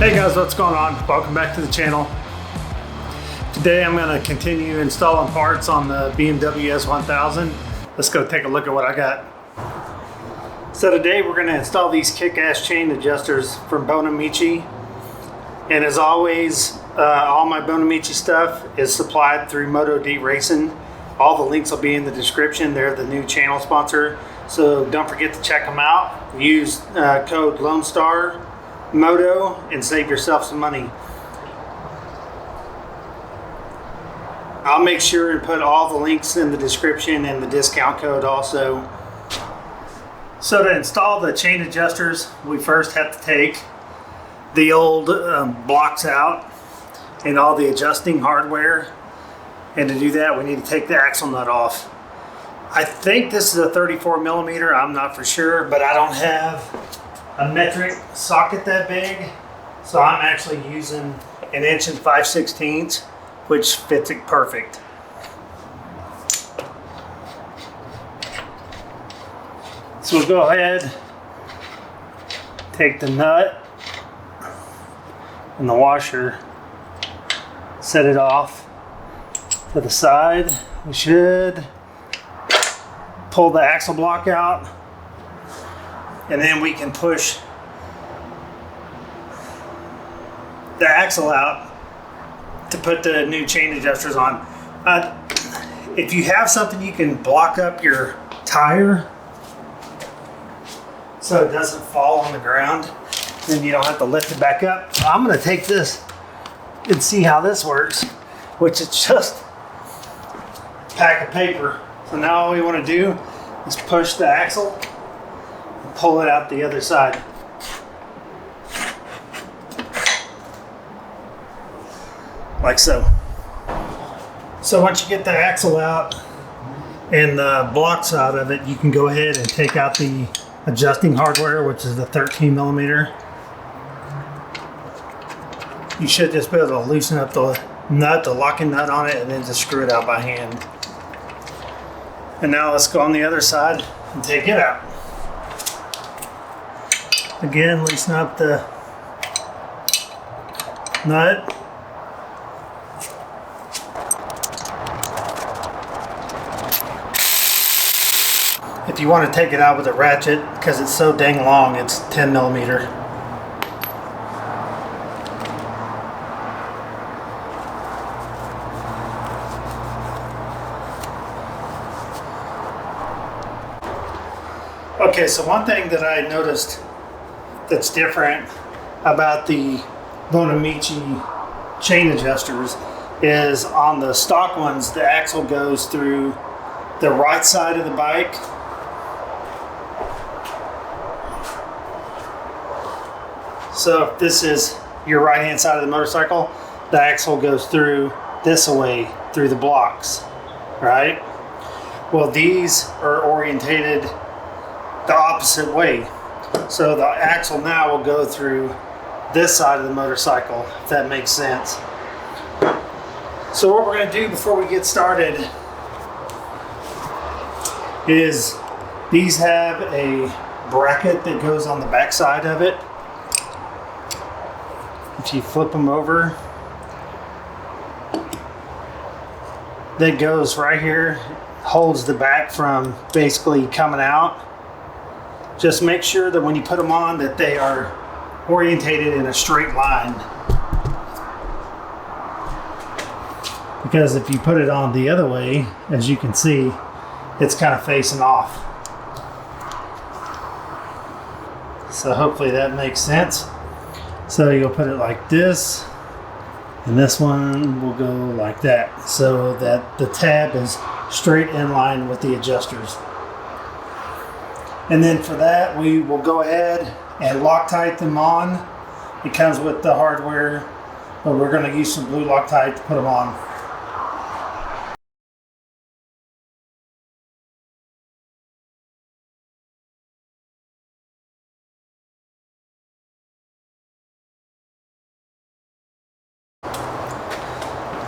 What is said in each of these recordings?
Hey guys, what's going on? Welcome back to the channel. Today I'm going to continue installing parts on the BMW S1000. Let's go take a look at what I got. So today we're going to install these kick-ass chain adjusters from Bonamici. And as always, all my Bonamici stuff is supplied through MotoD Racing. All the links will be in the description. They're the new channel sponsor. So don't forget to check them out. Use code LONESTAR Moto and save yourself some money. I'll make sure and put all the links in the description and the discount code also. So to install the chain adjusters, we first have to take the old blocks out and all the adjusting hardware. And to do that, we need to take the axle nut off. I think this is a 34 millimeter, I'm not for sure, but I don't have a metric socket that big, so I'm actually using 1 inch and 5/16, which fits it perfect. So we'll go ahead, take the nut and the washer, set it off to the side. We should pull the axle block out, and then we can push the axle out to put the new chain adjusters on. If you have something you can block up your tire so it doesn't fall on the ground, then you don't have to lift it back up. So I'm going to take this and see how this works, which is just a pack of paper. So now all we want to do is push the axle and pull it out the other side. Like so. So once you get the axle out and the blocks out of it, you can go ahead and take out the adjusting hardware, which is the 13 millimeter. You should just be able to loosen up the nut, the locking nut on it, and then just screw it out by hand. And now let's go on the other side and take it out. Again, loosen up the nut. If you want to take it out with a ratchet, because it's so dang long, it's 10 millimeter. Okay, so one thing that I noticed that's different about the Bonamici chain adjusters is on the stock ones, the axle goes through the right side of the bike. So if this is your right hand side of the motorcycle, the axle goes through this way, through the blocks, right? Well, these are orientated the opposite way. So the axle now will go through this side of the motorcycle, if that makes sense. So what we're going to do before we get started is these have a bracket that goes on the back side of it. If you flip them over, that goes right here, holds the back from basically coming out. Just make sure that when you put them on that they are orientated in a straight line. Because if you put it on the other way, as you can see, it's kind of facing off. So hopefully that makes sense. So you'll put it like this, and this one will go like that, so that the tab is straight in line with the adjusters. And then for that, we will go ahead and Loctite them on. It comes with the hardware, but we're going to use some blue Loctite to put them on.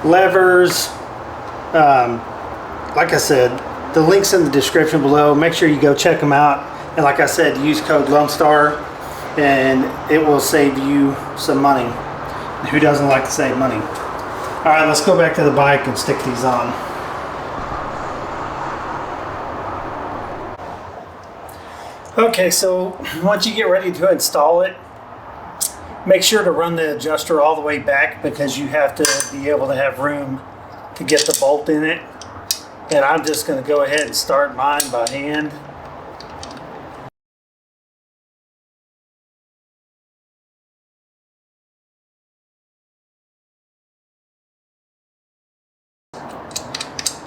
Levers, like I said, the link's in the description below. Make sure you go check them out, and like I said, use code LONESTAR and it will save you some money. Who doesn't like to save money? All right, let's go back to the bike and stick these on. Okay, so once you get ready to install it, make sure to run the adjuster all the way back, because you have to be able to have room to get the bolt in it. And I'm just going to go ahead and start mine by hand.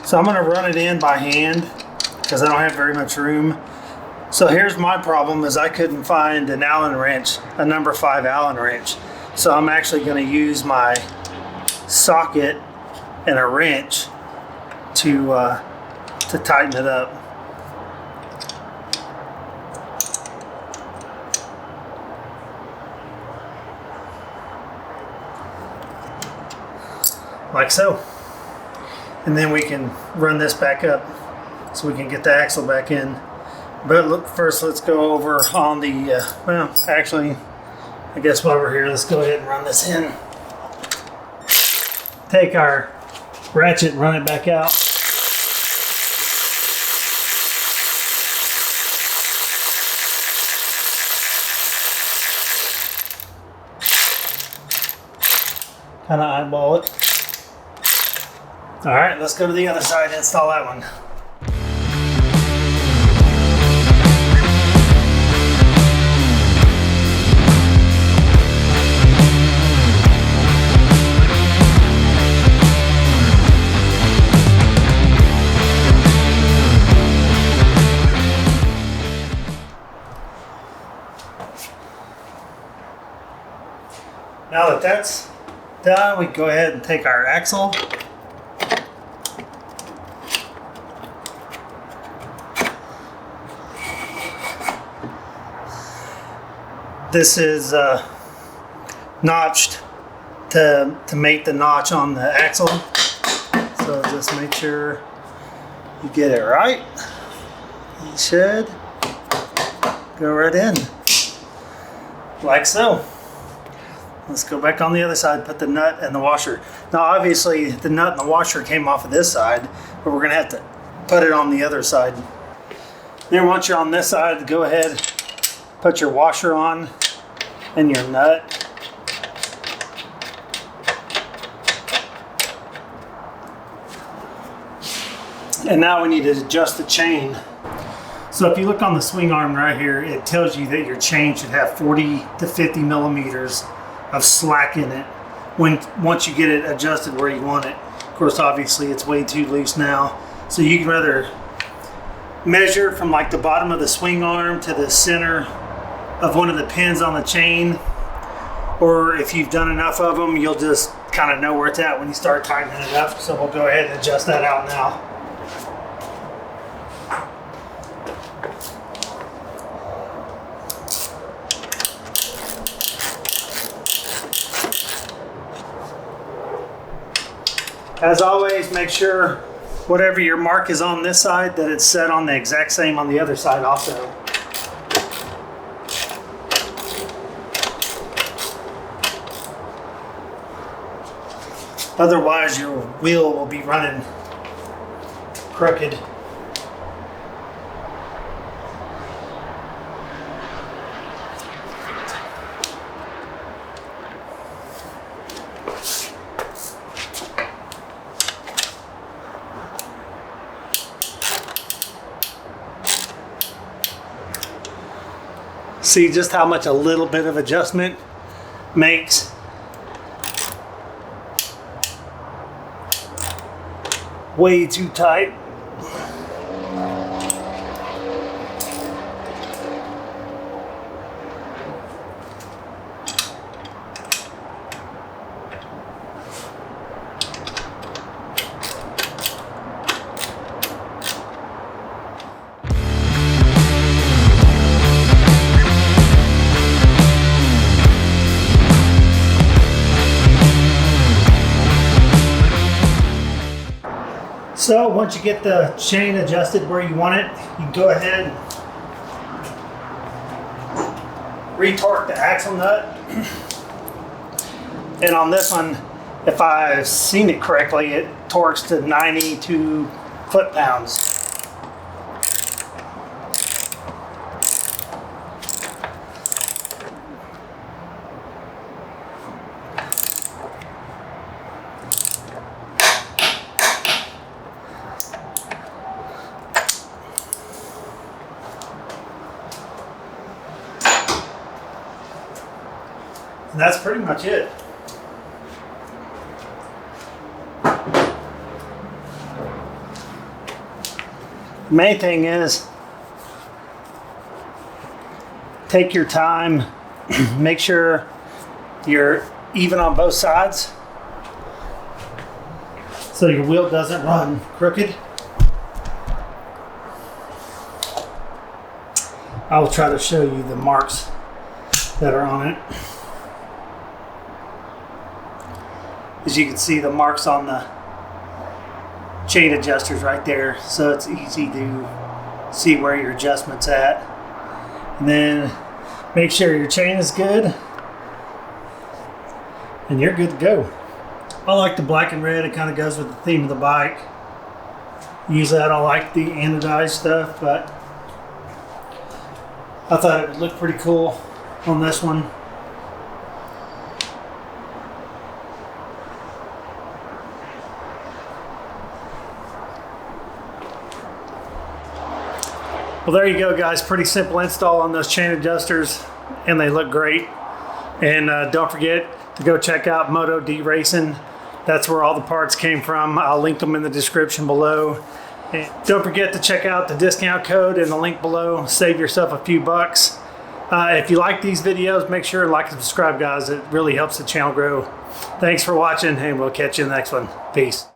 So I'm going to run it in by hand because I don't have very much room. So here's my problem, is I couldn't find an Allen wrench, a number 5 Allen wrench. So I'm actually going to use my socket and a wrench to tighten it up. Like so. And then we can run this back up so we can get the axle back in. But look, first let's go over on the, well, actually, I guess while we're here, let's go ahead and run this in. Take our ratchet and run it back out. Kind of eyeball it. All right, let's go to the other side and install that one. Now that that's done, we go ahead and take our axle. This is notched to make the notch on the axle. So just make sure you get it right. You should go right in, like so. Let's go back on the other side, put the nut and the washer. Now obviously the nut and the washer came off of this side, but we're gonna have to put it on the other side. Then once you're on this side, go ahead, put your washer on and your nut. And now we need to adjust the chain. So if you look on the swing arm right here, it tells you that your chain should have 40 to 50 millimeters of slack in it once you get it adjusted where you want it. Of course, obviously it's way too loose now. So you can rather measure from like the bottom of the swing arm to the center of one of the pins on the chain, or if you've done enough of them, you'll just kind of know where it's at when you start tightening it up. So we'll go ahead and adjust that out now. As always, make sure whatever your mark is on this side, that it's set on the exact same on the other side also. Otherwise, your wheel will be running crooked. See just how much a little bit of adjustment makes. Way too tight. So once you get the chain adjusted where you want it, you can go ahead retorque the axle nut. And on this one, if I've seen it correctly, it torques to 92 foot-pounds. And that's pretty much it. The main thing is take your time, make sure you're even on both sides so your wheel doesn't run crooked. I will try to show you the marks that are on it. As you can see, the marks on the chain adjusters right there, so it's easy to see where your adjustment's at. And then make sure your chain is good and you're good to go. I like the black and red. It kind of goes with the theme of the bike. Usually I don't like the anodized stuff, but I thought it would look pretty cool on this one. Well, there you go, guys. Pretty simple install on those chain adjusters, and they look great. And don't forget to go check out Moto D Racing. That's where all the parts came from. I'll link them in the description below. And don't forget to check out the discount code in the link below. Save yourself a few bucks. If you like these videos, make sure to like and subscribe, guys. It really helps the channel grow. Thanks for watching, and we'll catch you in the next one. Peace.